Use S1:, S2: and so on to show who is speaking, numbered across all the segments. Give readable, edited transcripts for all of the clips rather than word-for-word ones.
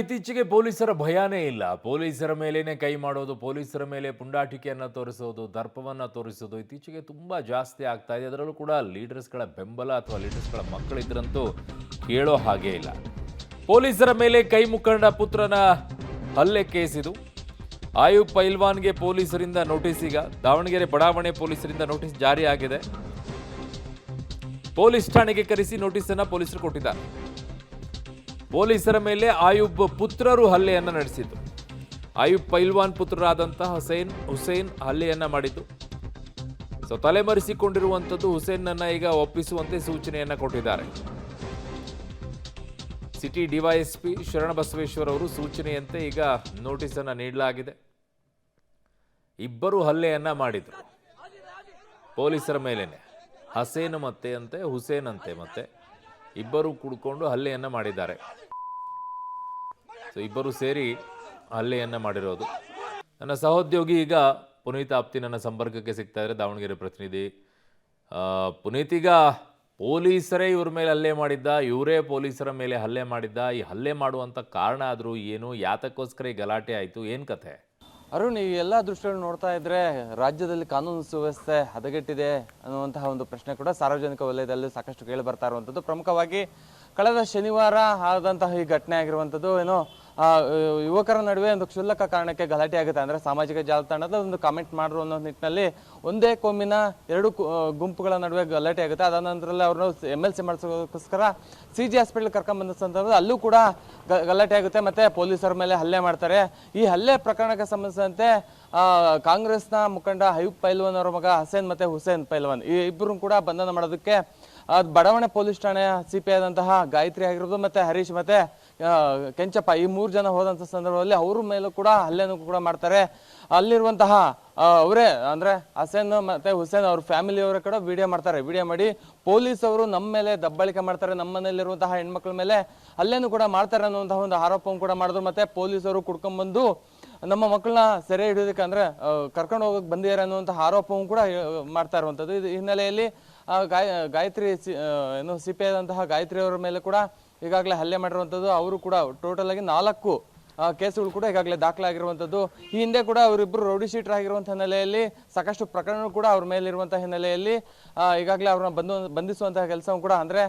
S1: ಇತ್ತೀಚೆಗೆ ಪೊಲೀಸರ ಭಯನೇ ಇಲ್ಲ. ಪೊಲೀಸರ ಮೇಲೇನೆ ಕೈ ಮಾಡೋದು, ಪೊಲೀಸರ ಮೇಲೆ ಪುಂಡಾಟಿಕೆಯನ್ನು ತೋರಿಸೋದು, ದರ್ಪವನ್ನು ತೋರಿಸೋದು ಇತ್ತೀಚೆಗೆ ತುಂಬಾ ಜಾಸ್ತಿ ಆಗ್ತಾ ಇದೆ. ಅದರಲ್ಲೂ ಕೂಡ ಲೀಡರ್ಸ್ಗಳ ಬೆಂಬಲ ಅಥವಾ ಲೀಡರ್ಸ್ಗಳ ಮಕ್ಕಳಿದ್ರಂತೂ ಕೇಳೋ ಹಾಗೆ ಇಲ್ಲ. ಪೊಲೀಸರ ಮೇಲೆ ಕೈ ಮುಖಂಡ ಪುತ್ರನ ಹಲ್ಲೆ ಕೇಸಿದು. ಆಯುಬ್ ಪೈಲ್ವಾನ್ಗೆ ಪೊಲೀಸರಿಂದ ನೋಟಿಸ್. ಈಗ ದಾವಣಗೆರೆ ಬಡಾವಣೆ ಪೊಲೀಸರಿಂದ ನೋಟಿಸ್ ಜಾರಿ ಆಗಿದೆ. ಪೊಲೀಸ್ ಠಾಣೆಗೆ ಕರೆಸಿ ನೋಟಿಸ್ ಅನ್ನು ಪೊಲೀಸರು ಕೊಟ್ಟಿದ್ದಾರೆ. ಪೊಲೀಸರ ಮೇಲೆ ಆಯುಬ್ ಪುತ್ರರು ಹಲ್ಲೆಯನ್ನು ನಡೆಸಿದ್ದು. ಆಯುಬ್ ಪೈಲ್ವಾನ್ ಪುತ್ರರಾದಂತಹ ಹುಸೇನ್ ಹಲ್ಲೆಯನ್ನ ಮಾಡಿದ್ದು. ತಲೆಮರೆಸಿಕೊಂಡಿರುವಂಥದ್ದು ಹುಸೇನ್ನನ್ನ ಈಗ ಒಪ್ಪಿಸುವಂತೆ ಸೂಚನೆಯನ್ನ ಕೊಟ್ಟಿದ್ದಾರೆ. ಸಿಟಿ ಡಿವೈಎಸ್ಪಿ ಶರಣಬಸವೇಶ್ವರ್ ಅವರು ಸೂಚನೆಯಂತೆ ಈಗ ನೋಟಿಸ್ ಅನ್ನ ನೀಡಲಾಗಿದೆ. ಇಬ್ಬರು ಹಲ್ಲೆಯನ್ನ ಮಾಡಿದ್ರು ಪೊಲೀಸರ ಮೇಲೇನೆ. ಹುಸೇನ್ ಅಂತೆ ಇಬ್ಬರು ಕುಡ್ಕೊಂಡು ಹಲ್ಲೆಯನ್ನ ಮಾಡಿದ್ದಾರೆ. ಇಬ್ಬರು ಸೇರಿ ಹಲ್ಲೆಯನ್ನ ಮಾಡಿರೋದು. ನನ್ನ ಸಹೋದ್ಯೋಗಿ ಈಗ ಪುನೀತ್ ಆಪ್ತಿ ನನ್ನ ಸಂಪರ್ಕಕ್ಕೆ ಸಿಗ್ತಾ ಇದ್ದಾರೆ, ದಾವಣಗೆರೆ ಪ್ರತಿನಿಧಿ. ಪುನೀತ್, ಈಗ ಪೊಲೀಸರೇ ಇವ್ರ ಮೇಲೆ ಹಲ್ಲೆ ಮಾಡಿದ್ದ, ಇವರೇ ಪೊಲೀಸರ ಮೇಲೆ ಹಲ್ಲೆ ಮಾಡಿದ್ದ, ಈ ಹಲ್ಲೆ ಮಾಡುವಂಥ ಕಾರಣ ಆದರೂ ಏನು, ಯಾತಕ್ಕೋಸ್ಕರ ಈ ಗಲಾಟೆ ಆಯಿತು, ಏನು ಕಥೆ?
S2: ಅರುಣ್, ಈ ಎಲ್ಲ ದೃಷ್ಟಿಯನ್ನು ನೋಡ್ತಾ ಇದ್ರೆ ರಾಜ್ಯದಲ್ಲಿ ಕಾನೂನು ಸುವ್ಯವಸ್ಥೆ ಹದಗೆಟ್ಟಿದೆ ಅನ್ನುವಂತಹ ಒಂದು ಪ್ರಶ್ನೆ ಕೂಡ ಸಾರ್ವಜನಿಕ ವಲಯದಲ್ಲಿ ಸಾಕಷ್ಟು ಕೇಳಿ ಬರ್ತಾ ಇರುವಂಥದ್ದು. ಪ್ರಮುಖವಾಗಿ ಕಳೆದ ಶನಿವಾರ ಆದಂತಹ ಈ ಘಟನೆ ಆಗಿರುವಂಥದ್ದು ಏನೋ ಯುವಕರ ನಡುವೆ ಒಂದು ಕ್ಷುಲ್ಲಕ ಕಾರಣಕ್ಕೆ ಗಲಾಟೆ ಆಗುತ್ತೆ. ಅಂದರೆ ಸಾಮಾಜಿಕ ಜಾಲತಾಣದ ಒಂದು ಕಾಮೆಂಟ್ ಮಾಡಿರೋ ಅನ್ನೋ ನಿಟ್ಟಿನಲ್ಲಿ ಒಂದೇ ಕೋಮಿನ ಎರಡು ಗುಂಪುಗಳ ನಡುವೆ ಗಲಾಟೆ ಆಗುತ್ತೆ. ಅದಾದ ನಂತರದಲ್ಲಿ ಅವ್ರನ್ನ MLC ಮಾಡಿಸೋಕ್ಕೋಸ್ಕರ CG ಹಾಸ್ಪಿಟಲ್ ಕರ್ಕೊಂಡ್ಬಂದ ಸಂದರ್ಭದಲ್ಲಿ ಅಲ್ಲೂ ಕೂಡ ಗಲಾಟೆ ಆಗುತ್ತೆ. ಮತ್ತೆ ಪೊಲೀಸರ ಮೇಲೆ ಹಲ್ಲೆ ಮಾಡ್ತಾರೆ. ಈ ಹಲ್ಲೆ ಪ್ರಕರಣಕ್ಕೆ ಸಂಬಂಧಿಸಿದಂತೆ ಕಾಂಗ್ರೆಸ್ನ ಮುಖಂಡ ಆಯುಬ್ ಪೈಲ್ವಾನ್ ಅವರ ಮಗ ಹಸೇನ್ ಮತ್ತೆ ಹುಸೇನ್ ಪೈಲ್ವಾನ್ ಈ ಇಬ್ಬರು ಕೂಡ ಬಂಧನ ಮಾಡೋದಕ್ಕೆ ಬಡಾವಣೆ ಪೊಲೀಸ್ ಠಾಣೆಯ CP ಆದಂತಹ ಗಾಯತ್ರಿ ಆಗಿರೋದು ಮತ್ತೆ ಹರೀಶ್ ಮತ್ತೆ ಕೆಂಚಪ್ಪ ಈ 3 ಜನ ಹೋದಂಥ ಸಂದರ್ಭದಲ್ಲಿ ಅವ್ರ ಮೇಲೂ ಕೂಡ ಹಲ್ಲೆನೂ ಕೂಡ ಮಾಡ್ತಾರೆ. ಅಲ್ಲಿರುವಂತಹ ಅವರೇ ಅಂದ್ರೆ ಹಸೇನ್ ಮತ್ತೆ ಹುಸೇನ್ ಅವ್ರ ಫ್ಯಾಮಿಲಿಯವರ ಕೂಡ ವಿಡಿಯೋ ಮಾಡ್ತಾರೆ. ವಿಡಿಯೋ ಮಾಡಿ ಪೊಲೀಸ್ ಅವರು ನಮ್ಮ ಮೇಲೆ ದಬ್ಬಾಳಿಕೆ ಮಾಡ್ತಾರೆ, ನಮ್ಮ ಮನೆಯಲ್ಲಿರುವಂತಹ ಹೆಣ್ಮಕ್ಳ ಮೇಲೆ ಹಲ್ಲೆನೂ ಕೂಡ ಮಾಡ್ತಾರೆ ಅನ್ನುವಂತಹ ಒಂದು ಆರೋಪವನ್ನು ಕೂಡ ಮಾಡಿದ್ರು. ಮತ್ತೆ ಪೊಲೀಸರು ಕುಡ್ಕೊಂಡ್ಬಂದು ನಮ್ಮ ಮಕ್ಕಳನ್ನ ಸೆರೆ ಹಿಡಿಯೋದಕ್ಕೆ ಅಂದ್ರೆ ಕರ್ಕೊಂಡು ಹೋಗಕ್ಕೆ ಬಂದಿದ್ದಾರೆ ಅನ್ನುವಂತಹ ಆರೋಪವನ್ನು ಕೂಡ ಮಾಡ್ತಾ ಇರುವಂಥದ್ದು. ಇದು ಹಿನ್ನೆಲೆಯಲ್ಲಿ ಗಾಯತ್ರಿ ಏನು CP ಆದಂತಹ ಗಾಯತ್ರಿ ಅವರ ಮೇಲೆ ಕೂಡ ಈಗಾಗಲೇ ಹಲ್ಲೆ ಮಾಡಿರುವಂಥದ್ದು. ಅವರು ಕೂಡ ಟೋಟಲ್ ಆಗಿ 4 ಕೇಸುಗಳು ಕೂಡ ಈಗಾಗಲೇ ದಾಖಲಾಗಿರುವಂಥದ್ದು. ಈ ಹಿಂದೆ ಕೂಡ ಅವರಿಬ್ಬರು ರೌಡಿ ಶೀಟರ್ ಆಗಿರುವಂಥ ಹಿನ್ನೆಲೆಯಲ್ಲಿ ಸಾಕಷ್ಟು ಪ್ರಕರಣಗಳು ಕೂಡ ಅವ್ರ ಮೇಲಿರುವಂಥ ಹಿನ್ನೆಲೆಯಲ್ಲಿ ಈಗಾಗಲೇ ಅವ್ರನ್ನ ಬಂಧಿಸುವಂತಹ ಕೆಲಸವನ್ನು ಕೂಡ ಅಂದರೆ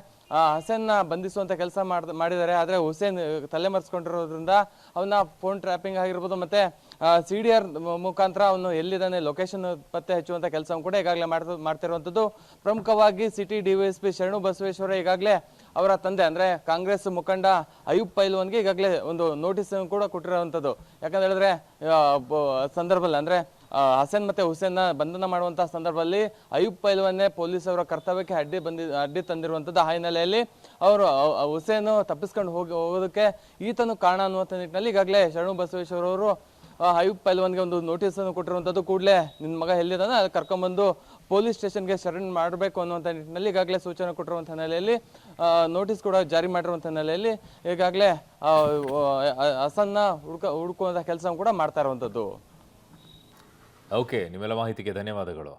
S2: ಹಸೇನ್ನ ಬಂಧಿಸುವಂಥ ಕೆಲಸ ಮಾಡಿದ್ದಾರೆ. ಆದರೆ ಹುಸೇನ್ ತಲೆಮರೆಸ್ಕೊಂಡಿರೋದ್ರಿಂದ ಅವನ್ನ ಫೋನ್ ಟ್ರ್ಯಾಪಿಂಗ್ ಆಗಿರ್ಬೋದು ಮತ್ತು CDR ಮುಖಾಂತರ ಅವನು ಎಲ್ಲಿದ್ದಾನೆ ಲೊಕೇಶನ್ ಪತ್ತೆ ಹಚ್ಚುವಂಥ ಕೆಲಸವನ್ನು ಕೂಡ ಈಗಾಗಲೇ ಮಾಡ್ತಿರುವಂಥದ್ದು. ಪ್ರಮುಖವಾಗಿ ಸಿಟಿ DYSP ಶರಣು ಬಸವೇಶ್ವರ ಈಗಾಗಲೇ ಅವರ ತಂದೆ ಅಂದರೆ ಕಾಂಗ್ರೆಸ್ ಮುಖಂಡ ಆಯುಬ್ ಪೈಲ್ವಾನ್ಗೆ ಈಗಾಗಲೇ ಒಂದು ನೋಟಿಸ್ ಕೂಡ ಕೊಟ್ಟಿರುವಂಥದ್ದು. ಯಾಕಂತ ಹೇಳಿದ್ರೆ ಸಂದರ್ಭದಲ್ಲಿ ಅಂದರೆ ಹಸೇನ್ ಮತ್ತೆ ಹುಸೇನ್ನ ಬಂಧನ ಮಾಡುವಂತಹ ಸಂದರ್ಭದಲ್ಲಿ ಆಯುಬ್ ಪೈಲ್ವಾನ್ನೇ ಪೊಲೀಸರ ಕರ್ತವ್ಯಕ್ಕೆ ಅಡ್ಡಿ ತಂದಿರುವಂಥದ್ದು. ಆ ಹಿನ್ನೆಲೆಯಲ್ಲಿ ಅವರು ಹುಸೇನ್ ತಪ್ಪಿಸ್ಕೊಂಡು ಹೋಗೋದಕ್ಕೆ ಈತನು ಕಾರಣ ಅನ್ನುವಂಥ ನಿಟ್ಟಿನಲ್ಲಿ ಈಗಾಗಲೇ ಶರಣು ಬಸವೇಶ್ವರ ಅವರು ಆಯುಬ್ ಪೈಲ್ವಾನ್ಗೆ ಒಂದು ನೋಟಿಸ್ ಅನ್ನು ಕೊಟ್ಟಿರುವಂಥದ್ದು. ಕೂಡಲೇ ನಿನ್ನ ಮಗ ಎಲ್ಲಿದ್ದಾನೆ ಅಲ್ಲಿ ಕರ್ಕೊಂಡ್ಬಂದು ಪೊಲೀಸ್ ಸ್ಟೇಷನ್ಗೆ ಶರಣ್ ಮಾಡಬೇಕು ಅನ್ನುವಂಥ ನಿಟ್ಟಿನಲ್ಲಿ ಈಗಾಗಲೇ ಸೂಚನೆ ಕೊಟ್ಟಿರುವಂಥ ಹಿನ್ನೆಲೆಯಲ್ಲಿ ನೋಟಿಸ್ ಕೂಡ ಜಾರಿ ಮಾಡಿರುವಂಥ ಹಿನ್ನೆಲೆಯಲ್ಲಿ ಈಗಾಗಲೇ ಹಸನ್ನ ಹುಡುಕುವಂಥ ಕೆಲಸ ಕೂಡ ಮಾಡ್ತಾ ಇರುವಂಥದ್ದು.
S1: ಓಕೆ, ನಿಮ್ಮೆಲ್ಲ ಮಾಹಿತಿಗೆ ಧನ್ಯವಾದಗಳು.